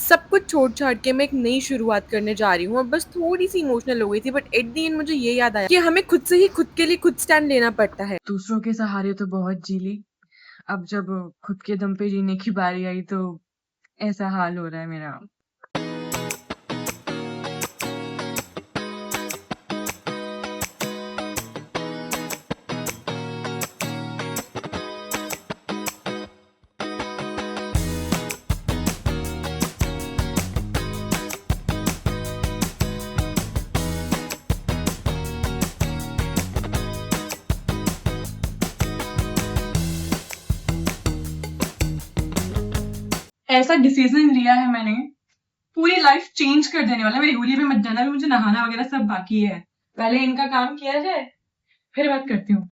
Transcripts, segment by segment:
सब कुछ छोड़-छाड़ के मैं एक नई शुरुआत करने जा रही हूँ और बस थोड़ी-सी इमोशनल हो गई थी, बट एट द एंड मुझे ये याद आया कि हमें खुद से ही खुद के लिए खुद स्टैंड लेना पड़ता है। दूसरों के सहारे तो बहुत जी ली, अब जब खुद के दम पे जीने की बारी आई तो ऐसा हाल हो रहा है मेरा। ऐसा डिसीजन लिया है मैंने, पूरी लाइफ चेंज कर देने वाला है। मेरी होली पे मत जाना, अभी मुझे नहाना वगैरह सब बाकी है। पहले इनका काम किया जाए, फिर बात करती हूँ।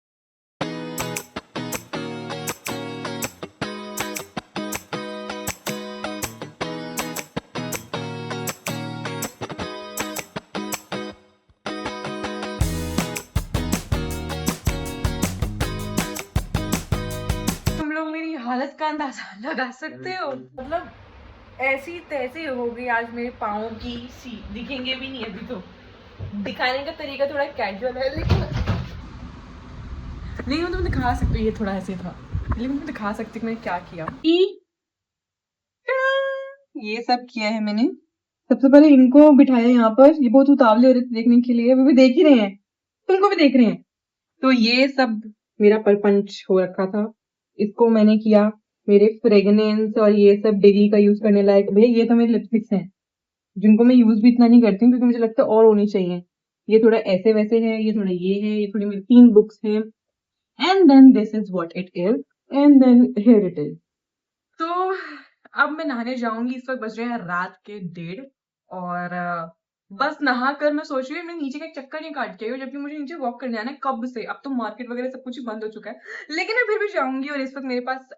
तुम लोग मेरी हालत का अंदाजा लगा सकते हो? मतलब ऐसी तैसी हो गई आज मेरे पाँव की सी, दिखेंगे भी नहीं अभी तो। दिखाने का तरीका थोड़ा कैजुअल है लेकिन नहीं, मैं तुम्हें दिखा सकती हूँ, ये थोड़ा ऐसे था, लेकिन मैं दिखा सकती हूँ मैंने क्या किया। ये सब किया है मैंने। सबसे पहले इनको बिठाया यहाँ पर, ये बहुत उतावले हो रहे थे देखने के लिए, वो भी देख ही रहे हैं, तुमको भी देख रहे हैं। तो ये सब मेरा परपंच हो रखा था, इसको मैंने किया। मेरे फ्रेगनेंस और ये सब डेली का यूज करने लायक, भैया ये तो मेरे लिपस्टिक्स हैं जिनको मैं यूज भी इतना नहीं करती हूँ क्योंकि मुझे लगता है और होनी चाहिए। ये थोड़ा ऐसे वैसे है, ये थोड़ा ये है, ये थोड़ी मेरी 3 बुक्स हैं, and then this is what it is, and then here it is. तो अब मैं नहाने जाऊंगी। इस वक्त बज रहे हैं रात के 1:30 और बस नहा कर मैं सोच रही हूँ मैं नीचे का एक चक्कर नहीं काट के आई हूँ, जबकि मुझे नीचे वॉक करने आना है कब से। अब तो मार्केट वगैरह सब कुछ ही बंद हो चुका है, लेकिन मैं फिर भी जाऊंगी। और इस वक्त मेरे पास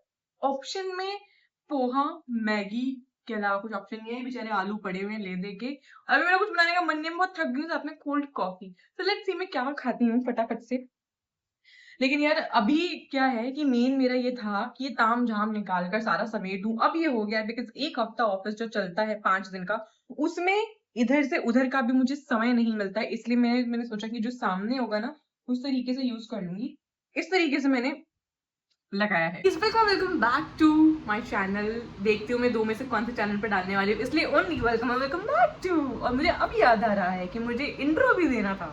ऑप्शन में पोहा, मैगी के अलावा कुछ ऑप्शन नहीं है। बेचारे आलू पड़े हुए हैं ले दे के, अभी मेरा कुछ बनाने का मन नहीं है, मैं बहुत थक गई हूँ, साथ में कोल्ड कॉफी। तो लेट्स सी मैं क्या खाती हूँ फटाफट से। लेकिन यार अभी क्या है कि मेन मेरा ये था कि ये ताम झाम निकाल कर सारा समेटूं। अब ये हो गया है बिकॉज एक हफ्ता ऑफिस जो चलता है 5 दिन का, उसमें इधर से उधर का भी मुझे समय नहीं मिलता है। इसलिए मैंने सोचा कि जो सामने होगा ना उस तरीके से यूज कर लूंगी। इस तरीके से मैंने लगाया है। इस का welcome back to my channel. देखती हूँ मैं दो में से कौन से चैनल पर डालने वाली हूँ, इसलिए ओनली वेलकम बैक टू। और मुझे अब याद आ रहा है कि मुझे इंट्रो भी देना था।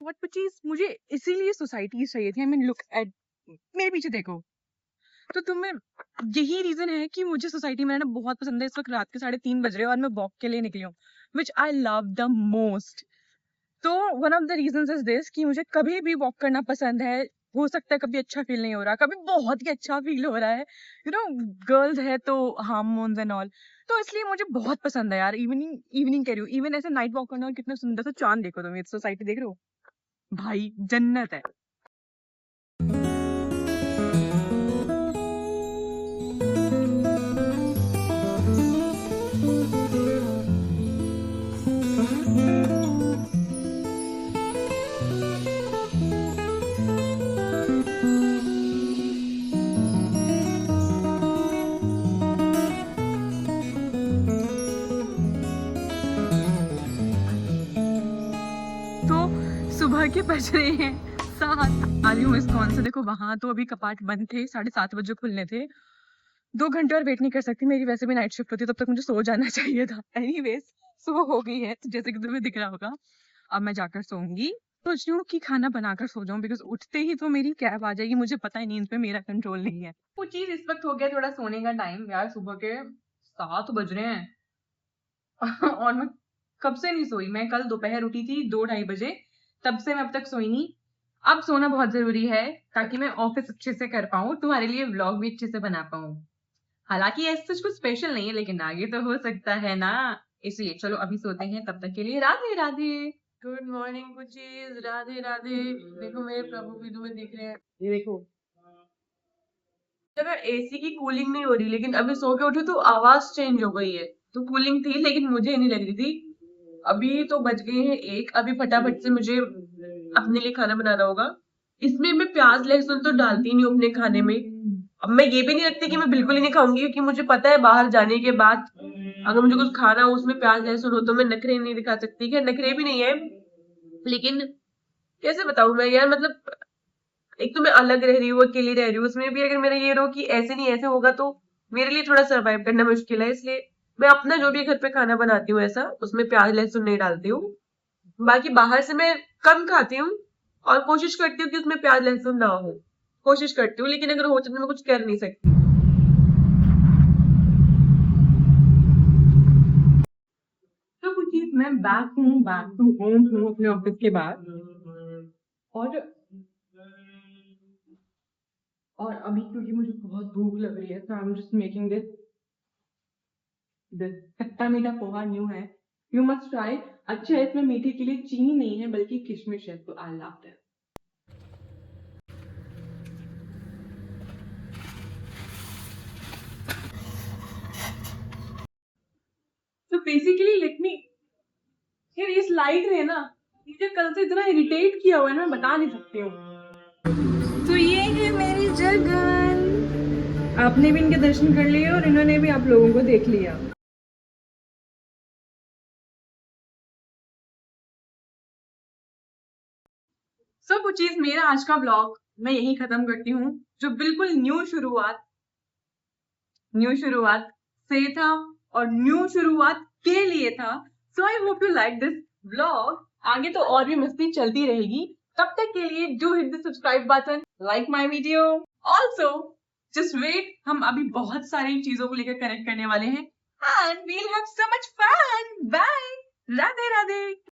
व्हाट चीज मुझे इसीलिए सोसाइटी चाहिए थी। आई मीन लुक एट मेरे पीछे देखो, तो तुम्हें यही रीजन है कि मुझे सोसाइटी में रहना बहुत पसंद है। इस वक्त रात के 3:30 बज रहे हैं और मैं वॉक के लिए निकली हूँ, which I love the most. तो one of the reason is this कि मुझे कभी भी वॉक करना पसंद है। हो सकता है कभी अच्छा फील नहीं हो रहा, कभी बहुत ही अच्छा फील हो रहा है, यू नो, गर्ल्स है तो हार्मोन्स एंड ऑल। तो इसलिए मुझे बहुत पसंद है यार इवनिंग इवनिंग कह रही हूँ, इवन ऐसे नाइट वॉक करना। और कितना सुंदर सा चांद देखो तुम, सोसाइटी देख रहे हो भाई, जन्नत है। तो सुबह के बज रहे हैं 7। आ रही हूँ इस्कॉन से। देखो वहां तो अभी कपाट बंद थे, 7:30 बजे खुलने थे। 2 घंटे और वेट नहीं कर सकती, मेरी वैसे भी नाइट शिफ्ट होती है, तब तक मुझे सो जाना चाहिए था। एनीवेज सुबह हो गई है, तो जैसे कि तुम्हें दिख रहा होगा अब मैं जाकर सोऊंगी। सोच रही हूँ कि खाना बनाकर सो जाऊं, बिकॉज उठते ही तो मेरी कैब आ जाएगी। मुझे पता है नींद पे मेरा कंट्रोल नहीं है। वो चीज इस वक्त हो गया थोड़ा सोने का टाइम यार, सुबह के 7 बज रहे हैं। और मैं कब से नहीं सोई। मैं कल दोपहर उठी थी 2-2:30 बजे, तब से मैं अब तक सोई नहीं। अब सोना बहुत जरूरी है ताकि मैं ऑफिस अच्छे से कर पाऊं, तुम्हारे लिए व्लॉग भी अच्छे से बना पाऊं। हालांकि ऐसा कुछ स्पेशल नहीं है, लेकिन आगे तो हो सकता है ना। इसलिए चलो अभी सोते हैं, तब तक के लिए Radhe Radhe. Good morning cuties, Radhe Radhe. देखो मेरे प्रभु भी तुम्हें दिख रहे हैं, ये देखो। जगह एसी की कूलिंग नहीं हो रही, लेकिन अभी सो के उठी तो आवाज चेंज हो गई है। तो कूलिंग थी लेकिन मुझे नहीं लग रही थी। अभी तो बज गए हैं 1। अभी फटाफट से मुझे अपने लिए खाना बनाना होगा। इसमें मैं प्याज लहसुन तो डालती नहीं हूँ अपने खाने में, अब मैं ये भी नहीं रखती कि मैं बिल्कुल ही नहीं खाऊंगी, क्योंकि मुझे पता है बाहर जाने के बाद अगर मुझे कुछ खाना हो उसमें प्याज लहसुन हो तो मैं नखरे नहीं दिखा सकती। क्या नखरे भी नहीं है, लेकिन कैसे बताऊं मैं यार, मतलब एक तो मैं अलग रह रही हूँ, अकेली रह रही हूँ, उसमें भी अगर मेरा ये रहो कि ऐसे नहीं ऐसे होगा तो मेरे लिए थोड़ा सर्वाइव करना मुश्किल है। इसलिए मैं अपना जो भी घर पे खाना बनाती हूँ ऐसा, उसमें प्याज लहसुन नहीं डालती हूँ। बाकी बाहर से मैं कम खाती हूँ और कोशिश करती हूँ कि उसमें प्याज लहसुन ना हो, कोशिश करती हूँ, लेकिन अगर हो तो मैं कुछ कर नहीं सकती। तो कुछ चीज मैं बैक टू होम हूँ अपने ऑफिस के बाद। और अभी क्योंकि मुझे बहुत भूख लग रही है, तो I am just making this this खट्टा मीठा पोहा न्यू है। You must try. अच्छा है, इसमें मीठे के लिए चीनी नहीं है बल्कि किशमिश है, तो आई लव दैट। तो बेसिकली लेट मी, यार ये स्लाइड है ना, मुझे कल से इतना इरिटेट किया हुआ है ना, मैं बता नहीं सकती हूँ। तो ये है मेरी जगन। आपने भी इनके दर्शन कर लिए और इन्होंने भी आप लोगों को देख लिया। सब कुछ चीज मेरा आज का ब्लॉग मैं यही खत्म करती हूँ, जो बिल्कुल न्यू शुरुआत से था और न्यू शुरुआत के लिए था। So I hope you like this blog. आगे तो और भी मस्ती चलती रहेगी। तब तक के लिए do hit the subscribe button, like my video. Also just wait, हम अभी बहुत सारी चीजों को लेकर कनेक्ट करने वाले हैं and we'll have so much fun. Bye, Radhe Radhe.